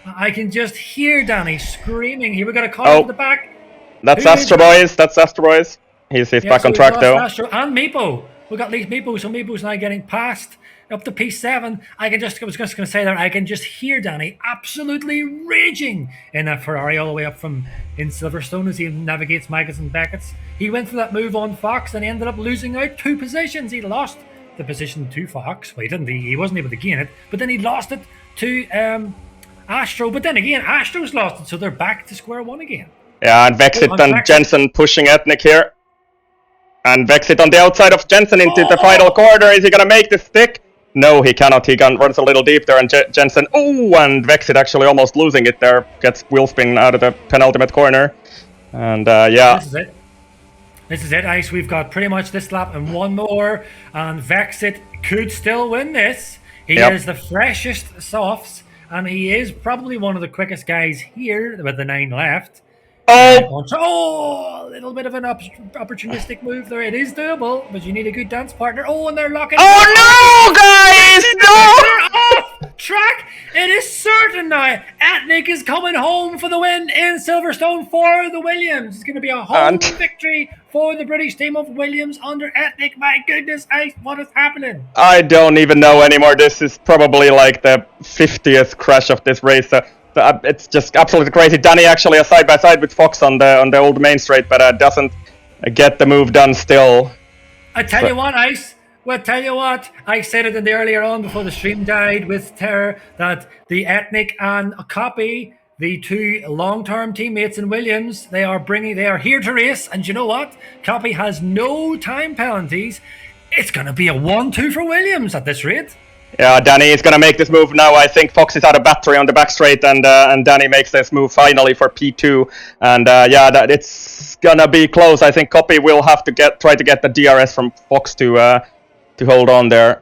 I can just hear Danny screaming. Here we got a car in the back. That's Astro Boys. That's Astro Boys. He's back on track though. Astro and Meepo. We got Leaf Meepo, so Meepo's now getting past up to P7. I was just going to say that I can just hear Danny absolutely raging in that Ferrari all the way up from in Silverstone as he navigates Michaels and Beckett's. He went for that move on Fox and he ended up losing out 2 positions. He lost the position to Fox. Well, he didn't. He wasn't able to gain it, but then he lost it to Astro. But then again, Astro's lost it, so they're back to square 1 again. Yeah, and Vexit and Jensen pushing Ethnic here. And Vexit on the outside of Jensen into the final corner. Is he going to make this stick? No, he cannot. He runs a little deep there, and Jensen. Oh, and Vexit actually almost losing it there. Gets wheel spin out of the penultimate corner. And yeah. This is it, Ice. We've got pretty much this lap and 1 more. And Vexit could still win this. He is the freshest softs. And he is probably one of the quickest guys here with the 9 left. Oh, a little bit of an opportunistic move there. It is doable, but you need a good dance partner. Oh, and they're locking. Oh, no, guys! No! Off track. It is certain now. Ethnic is coming home for the win in Silverstone for the Williams. It's going to be a home victory for the British team of Williams under Ethnic. My goodness, what is happening? I don't even know anymore. This is probably like the 50th crash of this race. It's just absolutely crazy. Danny actually a side by side with Fox on the old main straight, but doesn't get the move done still. I tell you what, Ice. Well, tell you what. I said it in the earlier on before the stream died with Terror that the Ethnic and Copy, the 2 long-term teammates in Williams, they are here to race. And you know what? Copy has no time penalties. It's going to be a 1-2 for Williams at this rate. Yeah, Danny is going to make this move now. I think Fox is out of battery on the back straight, and Danny makes this move finally for P2. And yeah, it's going to be close. I think Copy will have to try to get the DRS from Fox to hold on there.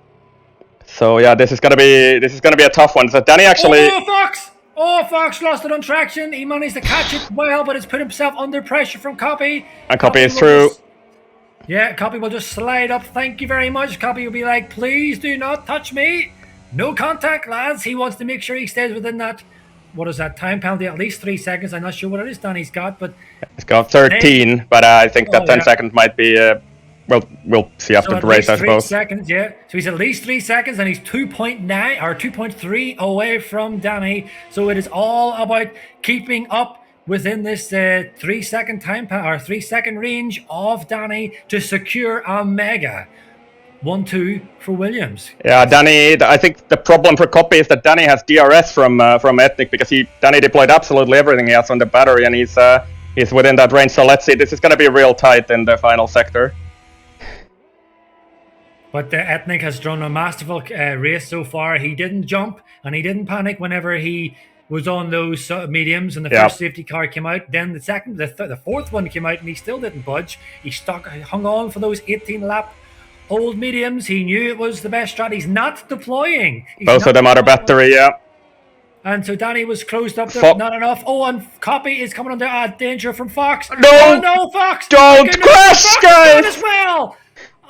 So yeah, this is gonna be a tough one. So Danny actually. Oh, Fox! Oh, Fox lost it on traction. He managed to catch it well, but it's put himself under pressure from Copy. And Copy is will through. Yeah, Copy will just slide up. Thank you very much. Copy will be like, please do not touch me. No contact, lads. He wants to make sure he stays within that. What is that time penalty? At least 3 seconds. I'm not sure what it is Danny's got, but He's got 13, but I think that 10 seconds might be. Well, we'll see after the race, I suppose. 3 seconds, yeah. So he's at least 3 seconds, and he's 2.9 or 2.3 away from Danny. So it is all about keeping up within this 3 second time or 3 second range of Danny to secure a mega 1-2 for Williams. Yeah, Danny. I think the problem for Copy is that Danny has DRS from Ethnic because Danny deployed absolutely everything he has on the battery, and he's within that range. So let's see. This is going to be real tight in the final sector. But Ethnic has drawn a masterful race so far. He didn't jump and he didn't panic whenever he was on those mediums and the first safety car came out. Then the second, the fourth one came out and he still didn't budge. He hung on for those 18-lap old mediums. He knew it was the best strat. He's not deploying. Both of them out of battery, yeah. And so Danny was closed up there, not enough. Oh, and Copy is coming under danger from Fox. No! Oh, no, Fox! Don't crash, guys! As well.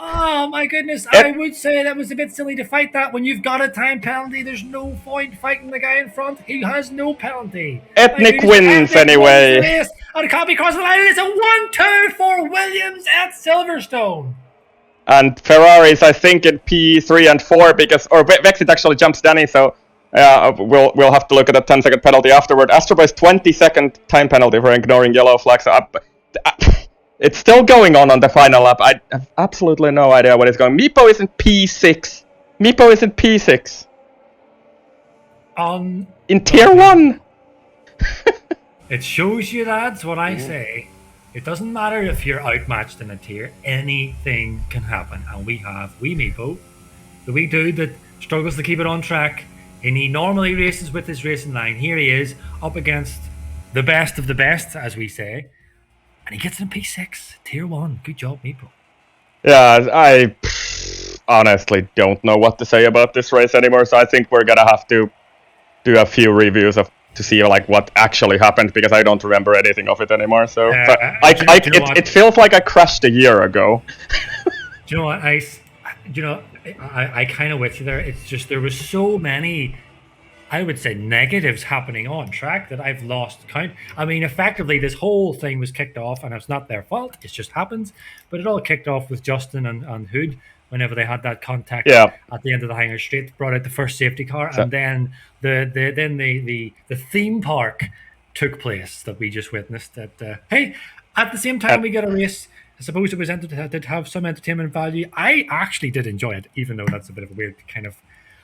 Oh my goodness, I would say that was a bit silly to fight that when you've got a time penalty. There's no point fighting the guy in front. He has no penalty. Ethnic wins anyway. And Copy across the line. It's a 1-2 for Williams at Silverstone. And Ferraris, I think, in P3 and 4 because Vexit actually jumps Danny, so we'll have to look at the 10-second penalty afterward. Astroboy's 20-second time penalty for ignoring yellow flags. It's still going on the final lap. I have absolutely no idea what is going on. Meepo is in P6. Meepo is in P6. In Tier 1! It shows you, lads, what I say. It doesn't matter if you're outmatched in a tier. Anything can happen. And we have Meepo, the wee dude that struggles to keep it on track. And he normally races with his racing line. Here he is, up against the best of the best, as we say. And he gets in P6, Tier 1. Good job, Meepo. Yeah, I honestly don't know what to say about this race anymore, so I think we're gonna have to do a few reviews to see like what actually happened, because I don't remember anything of it anymore. So it feels like I crashed a year ago. Do you know what, I kind of with you there. It's just there was so many, I would say, negatives happening on track that I've lost count. I mean, effectively, this whole thing was kicked off, and it's not their fault. It just happens. But it all kicked off with Justin and Hood whenever they had that contact at the end of the hangar straight, brought out the first safety car, and then the theme park took place that we just witnessed. Hey, at the same time we got a race. I suppose it was did have some entertainment value. I actually did enjoy it, even though that's a bit of a weird kind of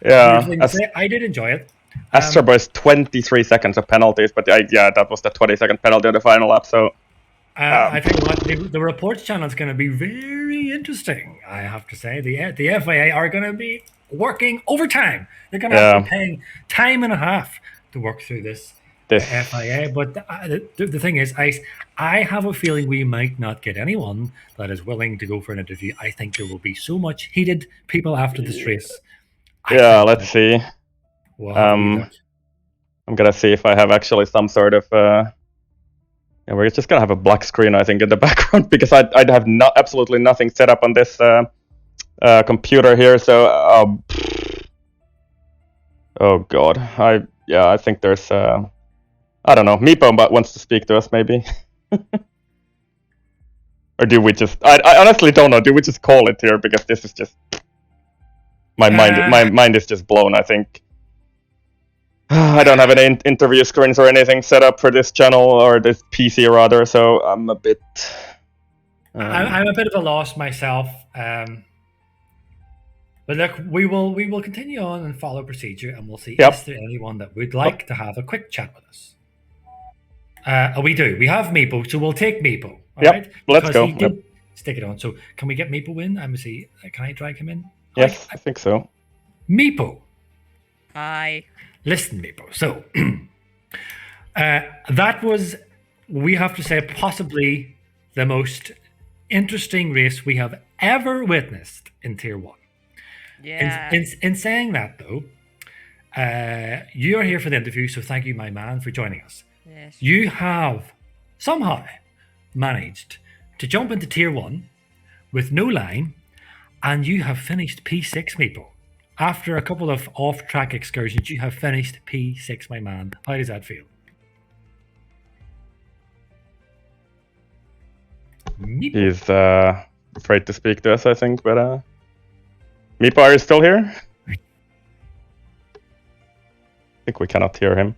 weird thing to say. I did enjoy it. Astro Boy's 23 seconds of penalties, but that was the 20-second penalty on the final lap. So I think the reports channel is going to be very interesting. I have to say, the FIA are going to be working overtime. They're going to have to be paying time and a half to work through this FIA. But the thing is, I have a feeling we might not get anyone that is willing to go for an interview. I think there will be so much heated people after this race. Let's see. Well, I'm gonna see if I have actually some sort of. We're just gonna have a black screen, I think, in the background, because I'd have absolutely nothing set up on this computer here. So, oh god, I think there's. I don't know. Meepo wants to speak to us, maybe. Or do we just? I honestly don't know. Do we just call it here, because this is just. My mind is just blown, I think. I don't have any interview screens or anything set up for this channel, or this PC rather, so I'm a bit... I'm a bit of a loss myself. But look, we will continue on and follow procedure, and we'll see is there anyone that would like to have a quick chat with us. We do. We have Meepo, so we'll take Meepo. Right? Let's go. Stick it on. So can we get Meepo in? I'm going to see. Can I drag him in? Yes, I think so. Meepo. Hi. Listen, Meepo. So that was, we have to say, possibly the most interesting race we have ever witnessed in Tier 1. Yeah. In saying that, though, you are here for the interview, so thank you, my man, for joining us. Yes. You have somehow managed to jump into Tier 1 with no line, and you have finished P6, people. After a couple of off-track excursions, you have finished P6, my man. How does that feel? He's afraid to speak to us, I think, but Meepo, are you still here? I think we cannot hear him.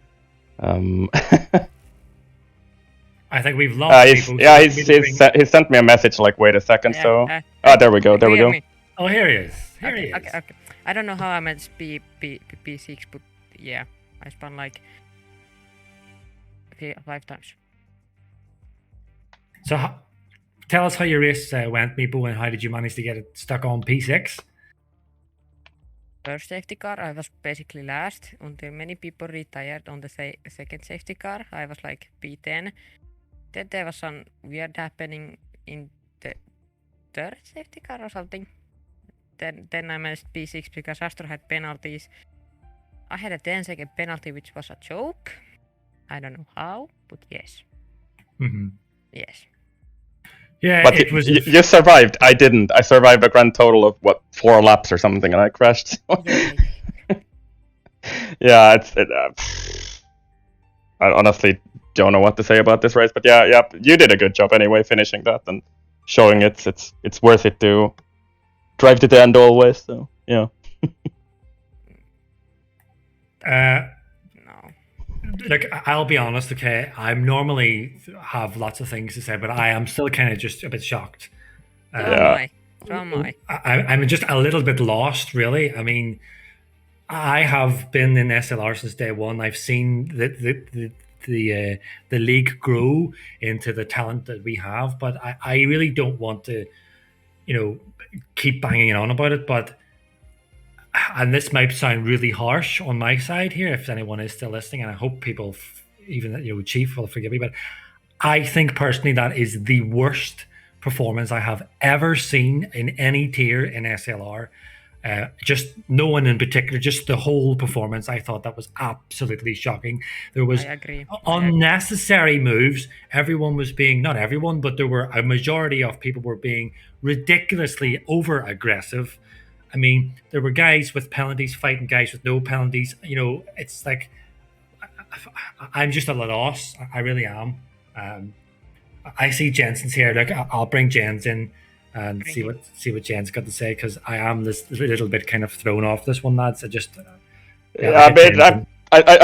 I think we've lost people. He sent me a message like, wait a second, there we go, there we go. Oh, here he is. Here he is. Okay. I don't know how I managed P6, but yeah, I spun like 5 times. So, tell us how your race went, Meepo, and how did you manage to get it stuck on P6? First safety car, I was basically last until many people retired on the second safety car. I was like P10. Then there was some weird happening in the third safety car or something. Then I managed P6 because Astro had penalties. I had a 10-second penalty, which was a joke. I don't know how, but yes. Mm-hmm. Yes. Yeah, but it was. You survived. I didn't. I survived a grand total of 4 laps or something, and I crashed. Yeah, I honestly don't know what to say about this race, but yeah, you did a good job anyway, finishing that and showing it's worth it to drive to the end always. So yeah. No. Look, I'll be honest, okay? I normally have lots of things to say, but I am still kind of just a bit shocked. So am I. I'm just a little bit lost, really. I mean, I have been in SLR since day one. I've seen the league grow into the talent that we have, but I really don't want to, keep banging on about it. But, and this might sound really harsh on my side here, if anyone is still listening, and I hope people, even Chief, will forgive me, but I think personally that is the worst performance I have ever seen in any tier in SLR. Just no one in particular, just the whole performance. I thought that was absolutely shocking. There was unnecessary moves. Everyone was being, not everyone, but there were a majority of people were being ridiculously over aggressive. I mean, there were guys with penalties fighting guys with no penalties. It's like I'm just at a loss. I really am. I see Jensen's here. Look, I'll bring Jens in and see what Jen's got to say, because I am this little bit kind of thrown off this one, lads. I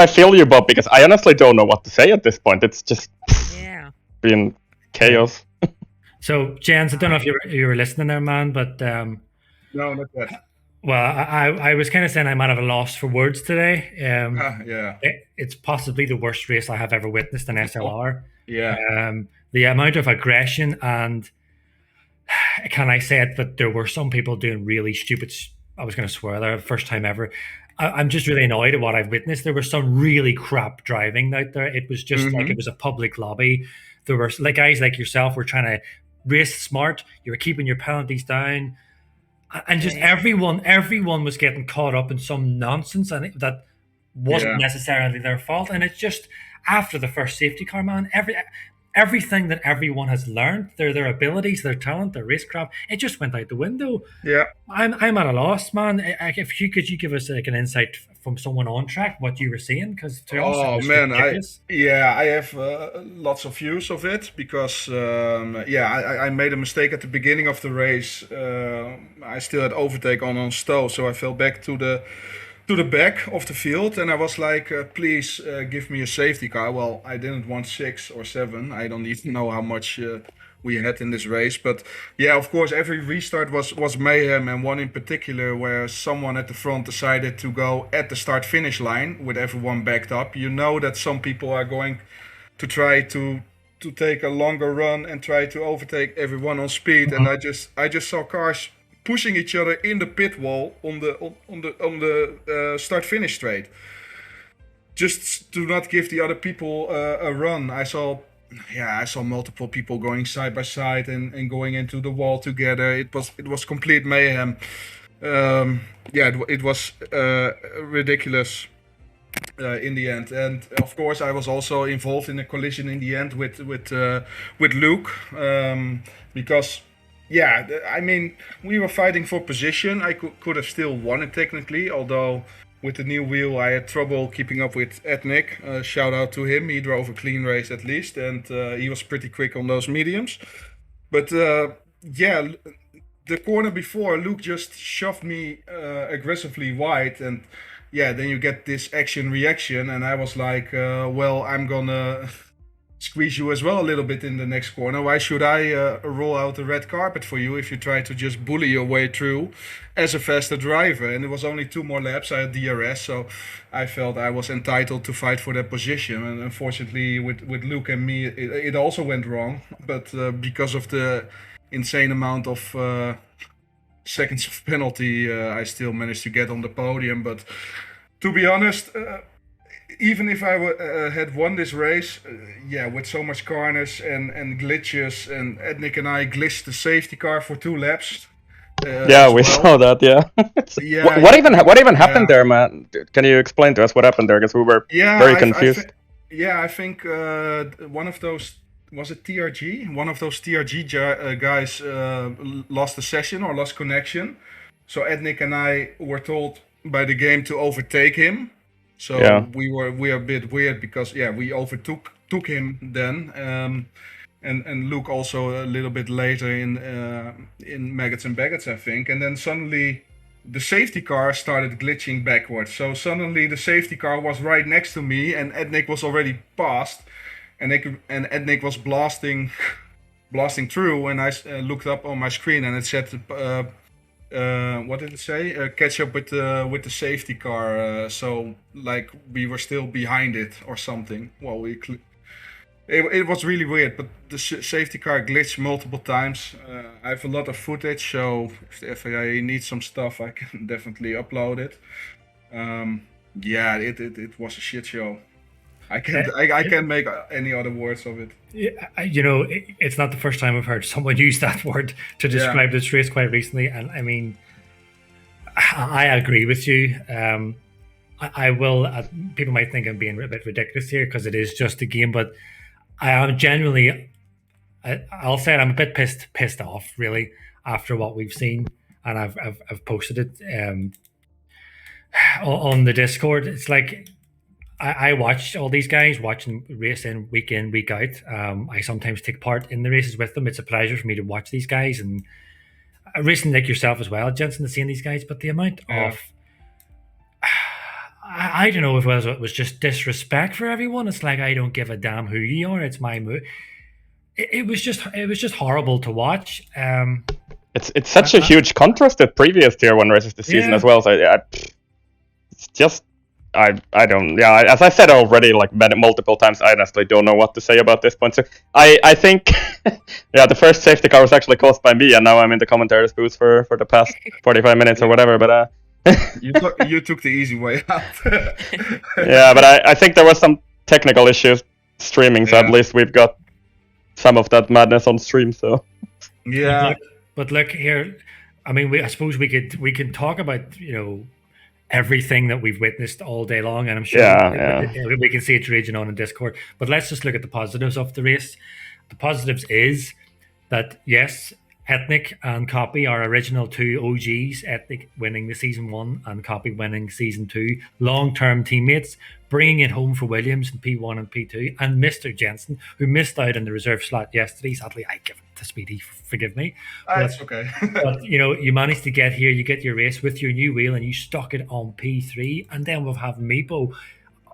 feel you, Bob, because I honestly don't know what to say at this point. It's just been chaos. So, Jens, I don't know if you were listening there, man, but no, not yet. Well, I was kind of saying I'm out of a loss for words today. It's possibly the worst race I have ever witnessed in SLR. Yeah. The amount of aggression, and can I say it, that there were some people doing really stupid, I was going to swear there, first time ever. I'm just really annoyed at what I've witnessed. There was some really crap driving out there. It was just like it was a public lobby. There were like guys like yourself were trying to race smart. You were keeping your penalties down. And just everyone was getting caught up in some nonsense, and that wasn't necessarily their fault. And it's just after the first safety car, man, everything that everyone has learned, their abilities, their talent, their racecraft, it just went out the window. Yeah, I'm at a loss, man. If you could give us like an insight from someone on track what you were seeing, because I have lots of views of it, because I made a mistake at the beginning of the race. I still had overtake on Stowe, so I fell back to the back of the field, and I was like, please give me a safety car. Well, I didn't want 6 or 7. I don't even know how much we had in this race, but yeah, of course, every restart was mayhem, and one in particular where someone at the front decided to go at the start-finish line with everyone backed up. You know that some people are going to try to take a longer run and try to overtake everyone on speed, and I just saw cars pushing each other in the pit wall on the start-finish straight, just to not give the other people a run. I saw multiple people going side by side and going into the wall together. It was complete mayhem. it was ridiculous in the end, and of course I was also involved in a collision in the end with Luke, because I mean, we were fighting for position. I could have still won it technically, although with the new wheel I had trouble keeping up with Ethnic. Shout out to him, he drove a clean race at least, and he was pretty quick on those mediums. But the corner before, Luke just shoved me aggressively wide, and then you get this action reaction, and I was like, well, I'm gonna squeeze you as well a little bit in the next corner. Why should I roll out the red carpet for you if you try to just bully your way through as a faster driver? And it was only 2 more laps. I had DRS, so I felt I was entitled to fight for that position. And unfortunately, with Luke and me, it also went wrong. But because of the insane amount of seconds of penalty, I still managed to get on the podium. But to be honest, even if I had won this race, with so much carnage and glitches, and Ednick and I glitched the safety car for 2 laps. We saw that. Yeah. What even happened there, man? Can you explain to us what happened there? Because we were very confused. I think one of those, was it TRG? One of those TRG guys lost a session or lost connection. So Ednick and I were told by the game to overtake him. So we were a bit weird because we overtook him then, and Luke also a little bit later in Maggots and Baggots, I think, and then suddenly the safety car started glitching backwards. So suddenly the safety car was right next to me, and Ednick was already past, and Ednick was blasting through, and I looked up on my screen and it said. What did it say? Catch up with the safety car. So like we were still behind it or something. Well, it was really weird, but the safety car glitched multiple times. I have a lot of footage, so if the FIA needs some stuff, I can definitely upload it. It was a shit show. I can't make any other words of it. You know, it's not the first time I've heard someone use that word to describe this race quite recently, and I mean, I agree with you. I will. People might think I'm being a bit ridiculous here because it is just a game, but I am genuinely. I'll say I'm a bit pissed off, really, after what we've seen, and I've posted it on the Discord. It's like. I watch all these guys watching racing week in, week out. I sometimes take part in the races with them. It's a pleasure for me to watch these guys and racing like yourself as well, Jensen, to seeing these guys. But the amount of I don't know if it was just disrespect for everyone. It's like I don't give a damn who you are. It's my move. It was just horrible to watch. It's such a huge contrast to previous Tier 1 races this season as well. So it's just. I don't, as I said already, like multiple times, I honestly don't know what to say about this point. So I think, the first safety car was actually caused by me, and now I'm in the commentator's booth for the past 45 minutes or whatever, but... you took the easy way out. But I think there was some technical issues streaming, so at least we've got some of that madness on stream, so... Yeah. But look here, I mean, I suppose we can talk about, you know, everything that we've witnessed all day long, and I'm sure we can see it raging on in Discord. But let's just look at the positives of the race. The positives is that yes, Ethnic and Copy are original 2 OGs. Ethnic winning the season 1 and Copy winning season 2. Long-term teammates, bringing it home for Williams in P1 and P2, and Mr. Jensen, who missed out on the reserve slot yesterday. Sadly, I give it to Speedy. Forgive me. That's okay. But you know, you managed to get here. You get your race with your new wheel, and you stuck it on P3. And then we'll have Meepo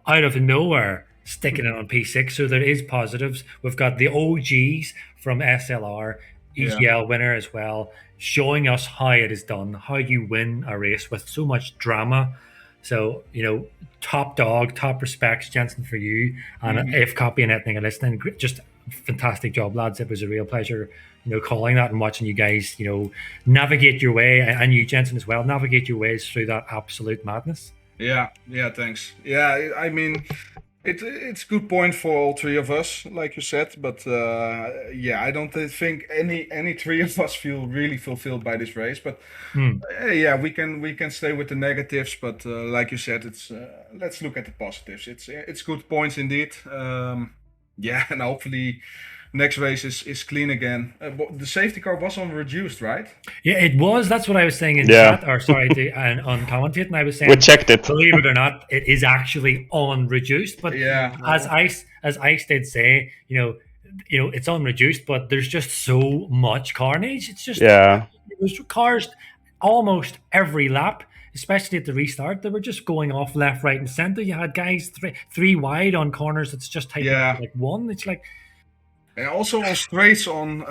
out of nowhere sticking it on P6. So there is positives. We've got the OGs from SLR. EGL winner as well, showing us how it is done, how you win a race with so much drama. So, you know, top dog, top respects, Jensen, for you. And if Copy and Ethnic are listening, just fantastic job, lads. It was a real pleasure, you know, calling that and watching you guys, you know, navigate your way, and you, Jensen, as well, navigate your ways through that absolute madness. Yeah, thanks. Yeah, I mean, It's a good point for all three of us, like you said. But yeah, I don't think any three of us feel really fulfilled by this race. But yeah, we can stay with the negatives. But like you said, it's let's look at the positives. It's good points indeed. Yeah, and hopefully next race is clean again. The safety car was on reduced, right? Yeah, it was. That's what I was saying in Yeah. chat, or sorry, and on commentating, I was saying We checked it. Believe it or not, it is actually on reduced. But Yeah. as Ice did say, it's on reduced, but there's just so much carnage. It's just there's cars almost every lap, especially at the restart. They were just going off left, right, and center. You had guys three wide on corners. It's just typing like one. It's like. And also on straights on,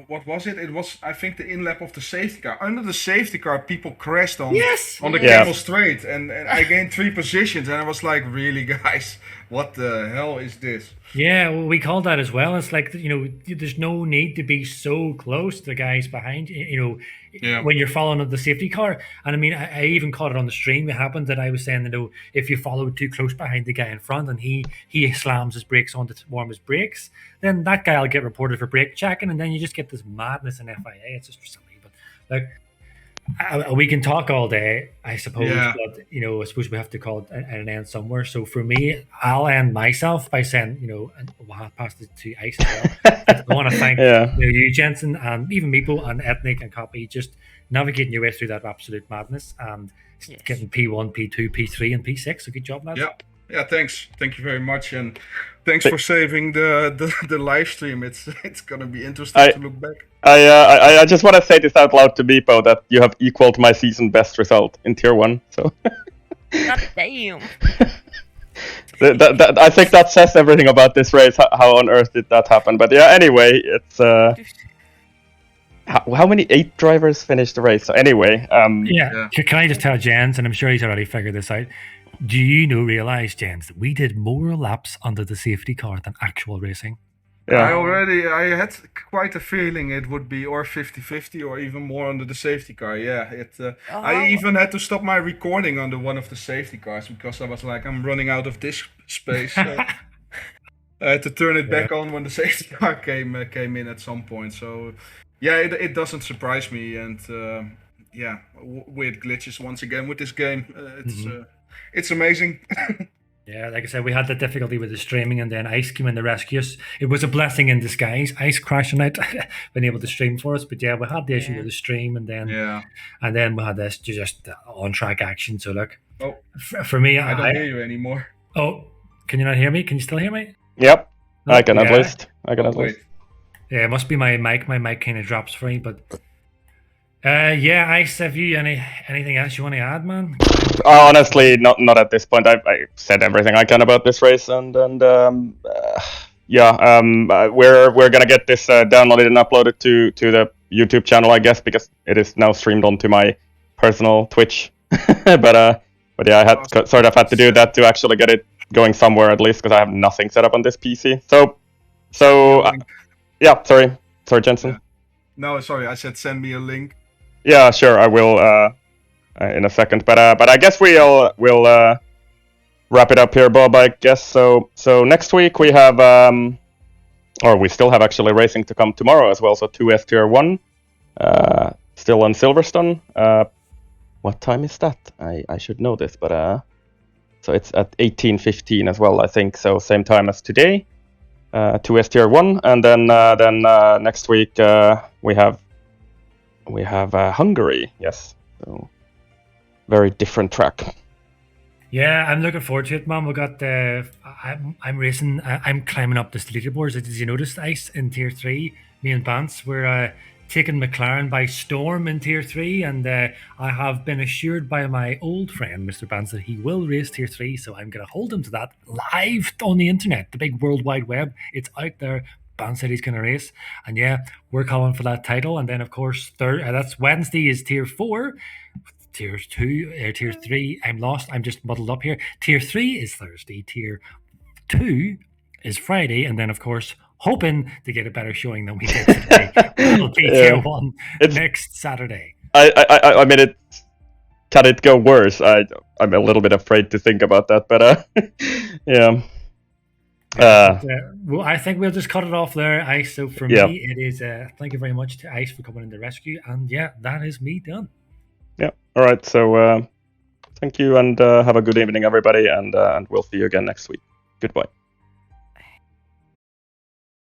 what was it? It was, I think, the in-lap of the safety car. Under the safety car, people crashed on the camel straight. And I gained 3 positions. And I was like, really, guys, what the hell is this? Yeah, well, we called that as well. It's like, there's no need to be so close to the guys behind you, when you're following the safety car. And I mean, I even caught it on the stream. It happened that I was saying, if you follow too close behind the guy in front and he slams his brakes on to warm his brakes, then that guy will get reported for brake checking, and then you just get this madness in FIA. It's just silly. But we can talk all day, I suppose, but I suppose we have to call it an end somewhere. So for me, I'll end myself by saying, and we'll have passed it to Ice as well. I want to thank you, Jensen, and even Meepo and Ethnic and Copy, just navigating your way through that absolute madness and getting P1, P2, P3, and P6. So good job, lads. Yeah, thanks. Thank you very much, and thanks for saving the live stream. It's gonna be interesting to look back. I just want to say this out loud to Meepo that you have equaled my season best result in Tier 1. So. God damn. I think that says everything about this race. How on earth did that happen? But yeah, anyway, it's how many 8 drivers finished the race? So anyway, Can I just tell Jens, and I'm sure he's already figured this out. Do you realize, Jens, that we did more laps under the safety car than actual racing? Yeah. I had quite a feeling it would be or 50-50 or even more under the safety car. Yeah, I even had to stop my recording under one of the safety cars because I was like, I'm running out of disk space. So I had to turn it back on when the safety car came in at some point. So yeah, it doesn't surprise me, and weird glitches once again with this game. It's amazing. Yeah, like I said, we had the difficulty with the streaming, and then Ice came in to rescue us. It was a blessing in disguise. Ice crashing out, being able to stream for us. But yeah, we had the issue with the stream, and then we had this just on-track action. So look, for me, I don't hear you anymore. Oh, can you not hear me? Can you still hear me? Yep, I can at least. Yeah, it must be my mic. My mic kind of drops free, but. Ice, have you anything else you want to add, man? Honestly, not at this point. I said everything I can about this race, and we're gonna get this downloaded and uploaded to the YouTube channel, I guess, because it is now streamed onto my personal Twitch. but yeah, I had sort of had to do that to actually get it going somewhere at least, because I have nothing set up on this PC. Sorry, Jensen. Yeah. No, sorry, I said send me a link. Yeah, sure, I will in a second. But I guess we'll wrap it up here, Bob. I guess so. So next week we have, or we still have actually racing to come tomorrow as well. So 2S Tier 1, still on Silverstone. What time is that? I should know this, but so it's at 18:15 as well, I think. So same time as today. 2S Tier 1, and then next week we have Hungary. Yes, so very different track. Yeah, I'm looking forward to it, man. We got I'm racing. I'm climbing up this leaderboards. Did you notice, Ice, in Tier 3? Me and Bance, we're taking McLaren by storm in Tier 3, and I have been assured by my old friend, Mr. Bance, that he will race Tier 3, so I'm going to hold him to that live on the internet, the big World Wide Web. It's out there. Bance said he's going to race, and yeah, we're calling for that title. And then, of course, that's Wednesday is Tier 4. Tier 2, Tier 3, I'm lost. I'm just muddled up here. Tier 3 is Thursday. Tier 2 is Friday. And then, of course, hoping to get a better showing than we did today. It'll be Tier 1 next Saturday. I mean, can it go worse? I'm a little bit afraid to think about that, but yeah. Well, I think we'll just cut it off there, Ice. So for Yeah. me, it is thank you very much to Ice for coming in the rescue, and yeah, that is me done. Yeah. All right. So thank you, and have a good evening, everybody, and we'll see you again next week. Goodbye.